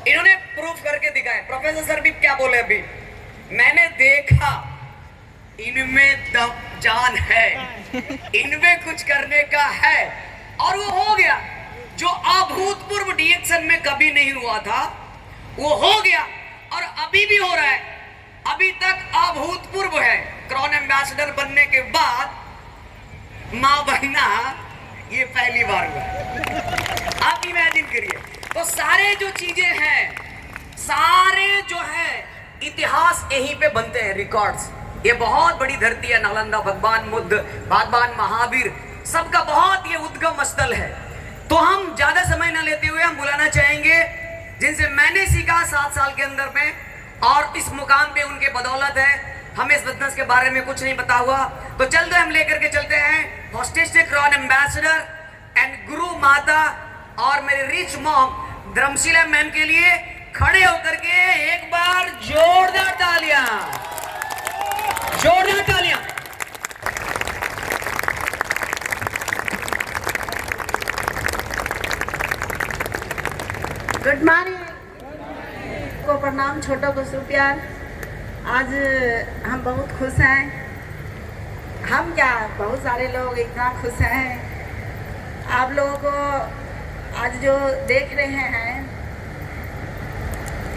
इन्होंने प्रूफ करके दिखाए। प्रोफेसर सर भी क्या बोले अभी, मैंने देखा इनमें दम जान है, इनमें कुछ करने का है, और वो हो गया। जो अभूतपूर्व डीएक्शन में कभी नहीं हुआ था वो हो गया, और अभी भी हो रहा है। अभी तक अभूतपूर्व है। क्रॉन एम्बेसडर बनने के बाद मां बनना ये पहली बार हुआ। आप इमेजिन करिए। तो सारे जो चीजें हैं, सारे जो है इतिहास यहीं पे बनते हैं, रिकॉर्ड्स। ये बहुत बड़ी धरती है, नालंदा, भगवान बुद्ध, भगवान महावीर, सबका बहुत ये उद्गम स्थल है। तो हम ज्यादा समय न लेते हुए हम बुलाना चाहेंगे जिनसे मैंने सीखा 7 साल के अंदर में, और इस मुकाम पे उनके बदौलत है। हमें इस बिजनेस के बारे में कुछ नहीं पता हुआ, तो चलते हम लेकर के चलते हैं हॉस्टिस्टिक क्रॉन एम्बेसडर एंड गुरु माता और मेरे रिच मॉम धर्मशिला मैम के लिए खड़े होकर के एक बार जोरदार तालियां, जोरदार तालियां। गुड मॉर्निंग को प्रणाम, छोटों को सुप्यार। आज हम बहुत खुश हैं। हम क्या, बहुत सारे लोग इतना खुश हैं। आप लोगों को आज जो देख रहे हैं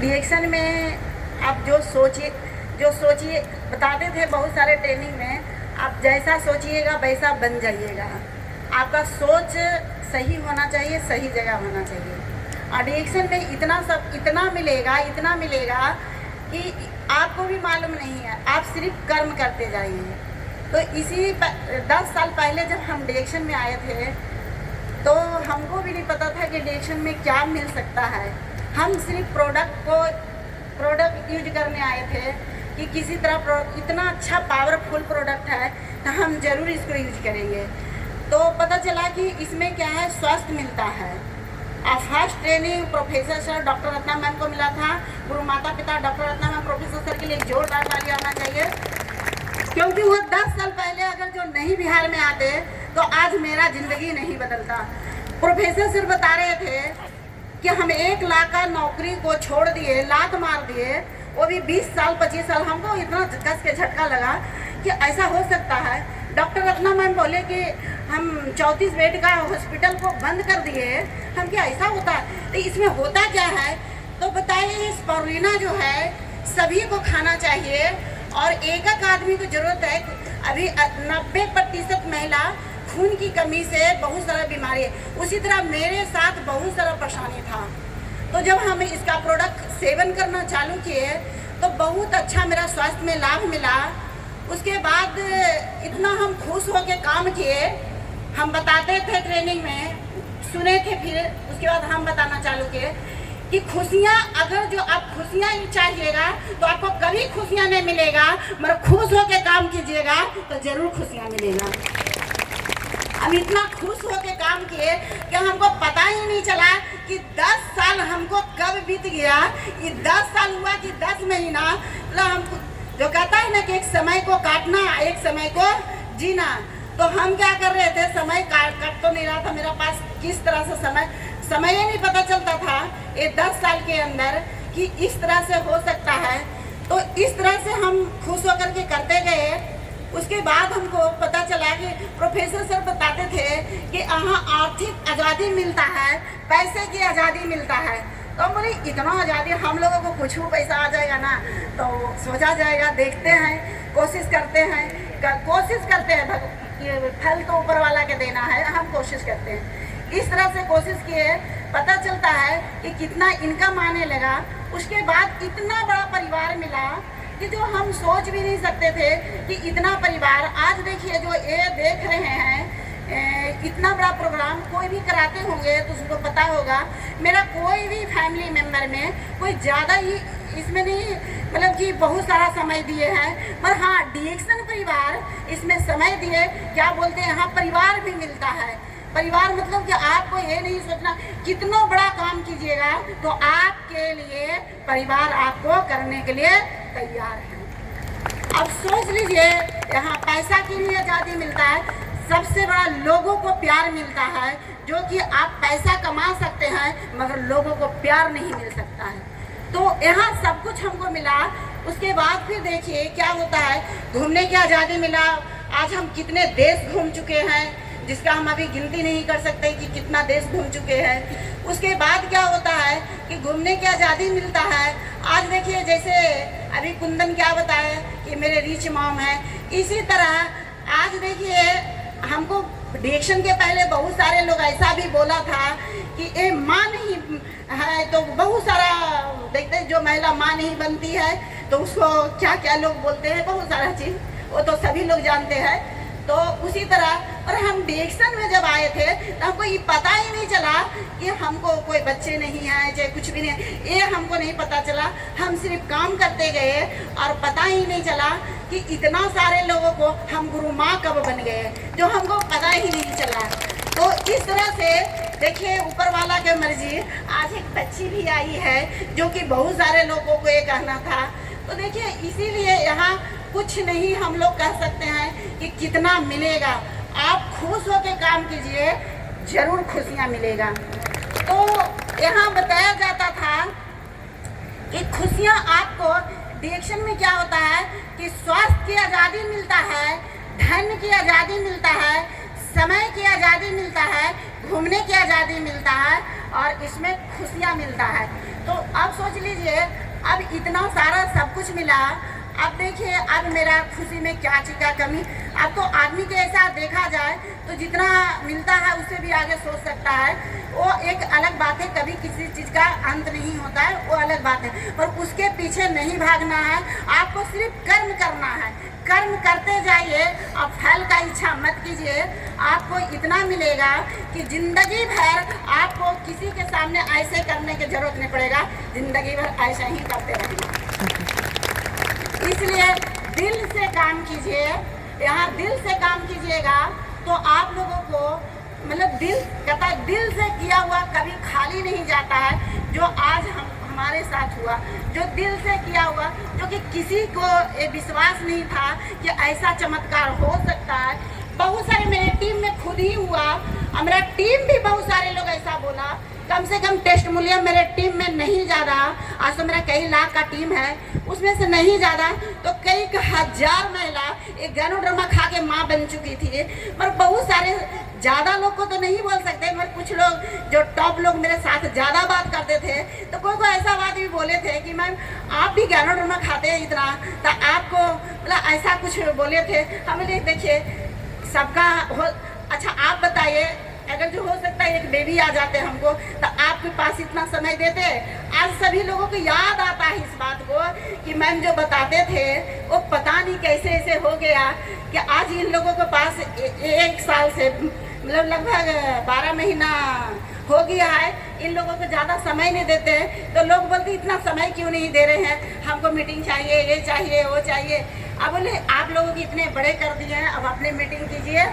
रिएक्शन में, आप जो सोचिए बताते थे बहुत सारे ट्रेनिंग में, आप जैसा सोचिएगा वैसा बन जाइएगा। आपका सोच सही होना चाहिए, सही जगह होना चाहिए। और रिएक्शन में इतना मिलेगा कि आपको भी मालूम नहीं है। आप सिर्फ कर्म करते जाइए। तो इसी 10 साल पहले जब हम रिएक्शन में आए थे तो हमको भी नहीं पता था कि रिएक्शन में क्या मिल सकता है। हम सिर्फ प्रोडक्ट यूज करने आए थे कि किसी तरह इतना अच्छा पावरफुल प्रोडक्ट है तो हम ज़रूर इसको यूज करेंगे। तो पता चला कि इसमें क्या है, स्वास्थ्य मिलता है। और first training professor sir doctor Ratna ma'am को मिला था। गुरु माता पिता doctor Ratna ma'am, professor sir के लिए जोरदार तालियां आना चाहिए, क्योंकि वो 10 साल पहले अगर जो नहीं बिहार में आते तो आज मेरा जिंदगी नहीं बदलता। प्रोफेसर सर बता रहे थे कि हम 1 लाख का नौकरी को छोड़ दिए, लात मार दिए, वो भी 20 साल 25 साल। हमको इतना कस के झटका लगा कि ऐसा हो सकता है। डॉक्टर रत्ना मैम बोले कि हम 34 बेड का हॉस्पिटल को बंद कर दिए। हम क्या ऐसा होता है? तो इसमें होता क्या है? तो बताइए, स्पारुलिना जो है सभी को खाना चाहिए, और एक आदमी को जरूरत है। अभी 90% महिला खून की कमी से बहुत सारा बीमारी है। उसी तरह मेरे साथ बहुत सारा परेशानी था। तो जब हम इसका प्रोडक्ट सेवन करना चालू किए तो बहुत अच्छा मेरा स्वास्थ्य में लाभ मिला। उसके बाद इतना हम खुश होकर काम किए। हम बताते थे ट्रेनिंग में, सुने थे, फिर उसके बाद हम बताना चालू किए कि खुशियाँ, अगर जो आप खुशियाँ चाहिएगा तो आपको कभी खुशियाँ नहीं मिलेगा, मगर खुश होकर काम कीजिएगा तो जरूर खुशियाँ मिलेगा। हम इतना खुश होकर काम किए कि हमको पता ही नहीं चला कि 10 साल हमको कब बीत गया। ये 10 साल हुआ कि 10 महीना। मतलब हमको जो कहता है ना कि एक समय को काटना, एक समय को जीना। तो हम क्या कर रहे थे, समय कट तो नहीं रहा था मेरा पास। किस तरह से समय ही नहीं पता चलता था ये 10 साल के अंदर कि इस तरह से हो सकता है। तो इस तरह से हम खुश होकर के करते गए। उसके बाद हमको पता चला कि प्रोफेसर सर बताते थे कि यहाँ आर्थिक आज़ादी मिलता है, पैसे की आज़ादी मिलता है। तो बोले इतना आज़ादी, हम लोगों को कुछ भी पैसा आ जाएगा ना तो सोचा जाएगा। देखते हैं, कोशिश करते हैं। फल तो ऊपर वाला के देना है, हम कोशिश करते हैं। इस तरह से कोशिश किए, पता चलता है कि कितना इनकम आने लगा। उसके बाद इतना बड़ा परिवार मिला कि जो हम सोच भी नहीं सकते थे कि इतना परिवार। आज देखिए, जो ये देख रहे हैं, इतना बड़ा प्रोग्राम कोई भी कराते होंगे तो उसको पता होगा। मेरा कोई भी फैमिली मेम्बर में कोई ज़्यादा ही इसमें नहीं, मतलब कि बहुत सारा समय दिए हैं, पर हाँ रिएक्शन परिवार इसमें समय दिए। क्या बोलते हैं, यहाँ परिवार भी मिलता है। परिवार मतलब कि आपको ये नहीं सोचना कितना बड़ा काम कीजिएगा तो आपके लिए परिवार आपको करने के लिए तैयार है। अब सोच लीजिए, यहाँ पैसा के लिए आज़ादी मिलता है, सबसे बड़ा लोगों को प्यार मिलता है, जो कि आप पैसा कमा सकते हैं मगर लोगों को प्यार नहीं मिल सकता है। तो यहाँ सब कुछ हमको मिला, उसके बाद फिर देखिए क्या होता है, घूमने की आज़ादी मिला। आज हम कितने देश घूम चुके हैं, जिसका हम अभी गिनती नहीं कर सकते कि कितना देश घूम चुके हैं। उसके बाद क्या होता है कि घूमने की आज़ादी मिलता है। आज देखिए जैसे अभी कुंदन क्या बताया कि मेरे रिच मॉम है, इसी तरह आज देखिए हमको डिएक्शन के पहले बहुत सारे लोग ऐसा भी बोला था कि ये माँ नहीं है, तो बहुत सारा देखते जो महिला माँ नहीं बनती है तो उसको क्या क्या लोग बोलते हैं, बहुत सारा चीज़ वो तो सभी लोग जानते हैं। तो उसी तरह और हम डिएक्शन में जब आए थे तो हमको ये पता ही नहीं चला कि हमको कोई बच्चे नहीं हैं चाहे कुछ भी नहीं, ये हमको नहीं पता चला। हम सिर्फ काम करते गए और पता ही नहीं चला कि इतना सारे लोगों को हम गुरु माँ कब बन गए, जो हमको पता ही नहीं चला। तो इस तरह से देखिए ऊपर वाला की मर्जी, आज एक बच्ची भी आई है जो कि बहुत सारे लोगों को ये कहना था। तो देखिए इसीलिए यहाँ कुछ नहीं हम लोग कह सकते हैं कि कितना मिलेगा, आप खुश होकर काम कीजिए, जरूर खुशियाँ मिलेगा। तो यहाँ बताया जाता था कि खुशियाँ आपको डिएक्शन में क्या होता है कि स्वास्थ्य की आज़ादी मिलता है, धन की आज़ादी मिलता है, समय की आज़ादी मिलता है, घूमने की आज़ादी मिलता है और इसमें खुशियाँ मिलता है। तो अब सोच लीजिए अब इतना सारा सब कुछ मिला, अब देखिए अब मेरा खुशी में क्या चीज़ का कमी। अब तो आदमी के ऐसा देखा जाए तो जितना मिलता है उससे भी आगे सोच सकता है, वो एक अलग बात है, कभी किसी चीज़ का अंत नहीं होता है, वो अलग बात है। पर उसके पीछे नहीं भागना है, आपको सिर्फ कर्म करना है, कर्म करते जाइए और फल का इच्छा मत कीजिए। आपको इतना मिलेगा कि जिंदगी भर आपको किसी के सामने ऐसे करने की जरूरत नहीं पड़ेगा, जिंदगी भर ऐसा ही करते रहेंगे। इसलिए दिल से काम कीजिए, यहाँ दिल से काम कीजिएगा तो आप लोगों को मतलब दिल कहता है दिल से किया हुआ कभी खाली नहीं जाता है। जो आज हमारे साथ हुआ, जो दिल से किया हुआ, जो कि किसी को ये विश्वास नहीं था कि ऐसा चमत्कार हो सकता है। बहुत सारे मेरे टीम में खुद ही हुआ, हमारा टीम भी बहुत सारे लोग ऐसा बोला। कम से कम टेस्ट मूल्य मेरे टीम में नहीं ज़्यादा, आज तो मेरा कई लाख का टीम है, उसमें से नहीं ज़्यादा तो कई हजार महिला एक गैनोड्रामा खा के माँ बन चुकी थी। पर बहुत सारे ज़्यादा लोग को तो नहीं बोल सकते, मगर कुछ लोग जो टॉप लोग मेरे साथ ज़्यादा बात करते थे तो कोई ऐसा बात भी बोले थे कि मैम आप भी गैनोड्रामा खाते हैं इतना, तो आपको मतलब ऐसा कुछ बोले थे। हमें देखिए सबका हो, अच्छा आप बताइए अगर जो हो सकता है एक बेबी आ जाते हमको तो आपके पास इतना समय देते। आज सभी लोगों को याद आता है इस बात को कि मैम जो बताते थे वो पता नहीं कैसे ऐसे हो गया कि आज इन लोगों के पास एक साल से मतलब लगभग 12 महीना हो गया है, इन लोगों को ज़्यादा समय नहीं देते हैं। तो लोग बोलते इतना समय क्यों नहीं दे रहे हैं, हमको मीटिंग चाहिए, ये चाहिए, वो चाहिए। अब बोले आप लोगों को इतने बड़े कर दिए हैं, अब अपने मीटिंग कीजिए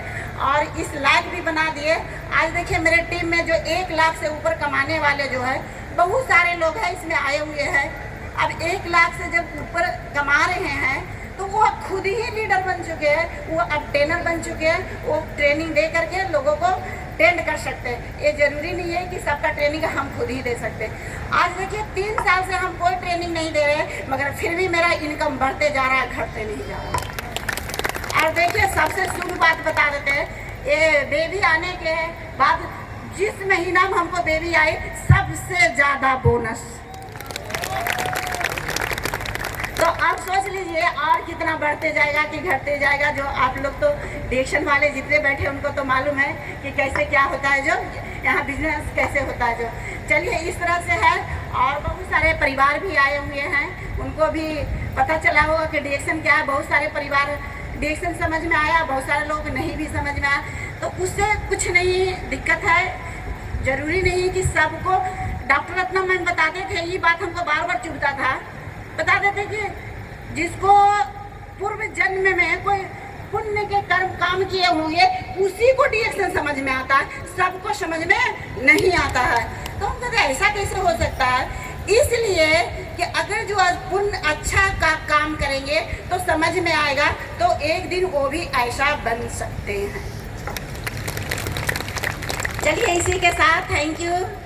और इस लायक भी बना दिए। आज देखिए मेरे टीम में जो 1 लाख से ऊपर कमाने वाले जो है बहुत सारे लोग हैं इसमें आए हुए हैं। अब 1 लाख से जब ऊपर कमा रहे हैं तो वो खुद ही लीडर बन चुके हैं, वो अब ट्रेनर बन चुके हैं, वो ट्रेनिंग दे करके लोगों को ट्रेंड कर सकते हैं। ये जरूरी नहीं है कि सबका ट्रेनिंग हम खुद ही दे सकते हैं। आज देखिए 3 साल से हम कोई ट्रेनिंग नहीं दे रहे, मगर फिर भी मेरा इनकम बढ़ते जा रहा है, घटते नहीं जा रहा। और देखिए सबसे शुभ बात बता देते हैं, ये बेबी आने के बाद जिस महीना में हमको बेबी आई सबसे ज़्यादा बोनस। तो आप सोच लीजिए और कितना बढ़ते जाएगा कि घटते जाएगा। जो आप लोग तो डिएक्शन वाले जितने बैठे उनको तो मालूम है कि कैसे क्या होता है, जो यहाँ बिजनेस कैसे होता है। जो चलिए इस तरह से है और बहुत सारे परिवार भी आए हुए हैं, उनको भी पता चला होगा कि डिएक्शन क्या है। बहुत सारे परिवार डिएक्शन समझ में आया, बहुत सारे लोग नहीं भी समझ में आया, तो उससे कुछ नहीं दिक्कत है। जरूरी नहीं कि सबको डॉक्टर रत्ना मैम बताते थे, ये बात हमको बार बार चुभता था, बता देते कि जिसको पूर्व जन्म में कोई पुण्य के कर्म काम किए होंगे उसी को डिएक्शन समझ में आता है, सबको समझ में नहीं आता है। तो हम कहते ऐसा कैसे हो सकता है, इसलिए कि अगर जो पुण्य अच्छा का काम करेंगे तो समझ में आएगा, तो एक दिन वो भी ऐसा बन सकते हैं। चलिए इसी के साथ थैंक यू।